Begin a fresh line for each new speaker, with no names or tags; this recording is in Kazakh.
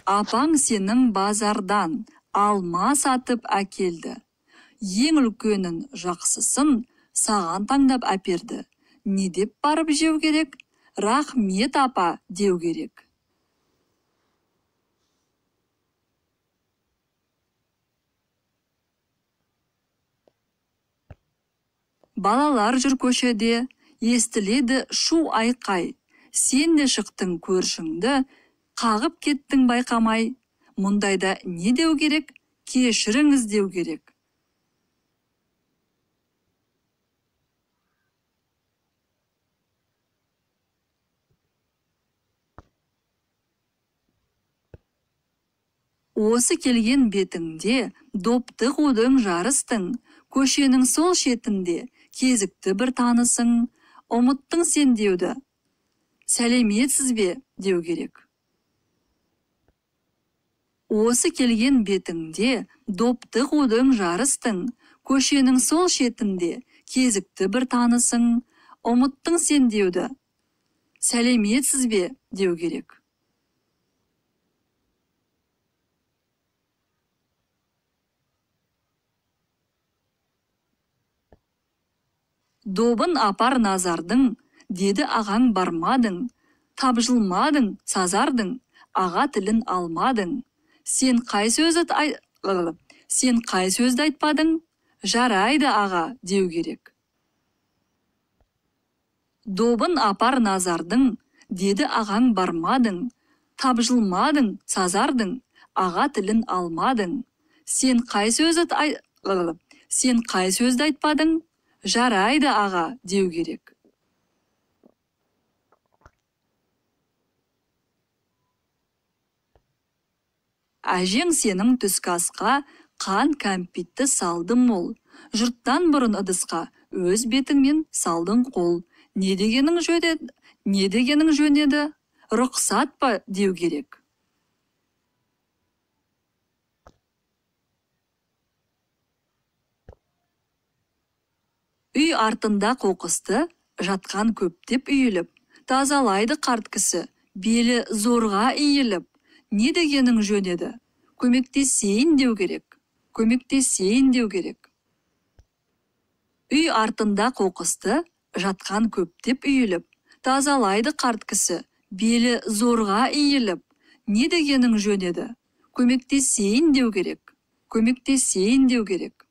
Апаң сенің базардан алма сатып әкелді. Ең үлкенін жақсысын саған таңдап әперді. Не деп барып жеу керек? Рахмет апа деу керек. Балалар жүр көшеде, естіледі шу айқай. Сен де шықтың көршіңді, қағып кеттің байқамай. Мұндайда не деу керек? Кешіріңіз деу керек. Осы келген бетіңде допты қудың жарыстың, көшенің сол шетінде кезікті бір танысың, ұмыттың сен деуді. Сәлеметсіз бе деу керек. Осы келген бетіңде допты қудың жарыстың, көшенің сол шетінде кезікті бір танысың, ұмыттың сен деуді. Сәлеметсіз бе деу керек. Добын апар назардың, деді ағаң бармадың. Табжылмадың, сазардың, аға тілін алмадың. Сен қай сөзді айтпадың? Жарайды аға деу керек. Добын апар назардың, деді ағаң бармадың. Табжылмадың, сазардың, аға тілін алмадың. Сен қай сөзді айтпадың? Жарайды аға деу керек. Әжең сенің түскі асқа қан кәмпитті салды мол. Жұрттан бұрын ыдысқа өз бетіңмен салдың қол. Не дегенің жөн еді? Рұқсат па деу керек. Үй артында қоқысты жатқан көптеп үйіліп, тазалайды қарт кісі, белі зорға иіліп. Не дегенің жөн еді? Көмектесейін деу керек. Көмектесейін деу керек. Үй артында қоқысты жатқан көптеп үйіліп, тазалайды қарт кісі, белі зорға иіліп. Не дегенің жөн еді? Көмектесейін деу керек. Көмектесейін деу керек.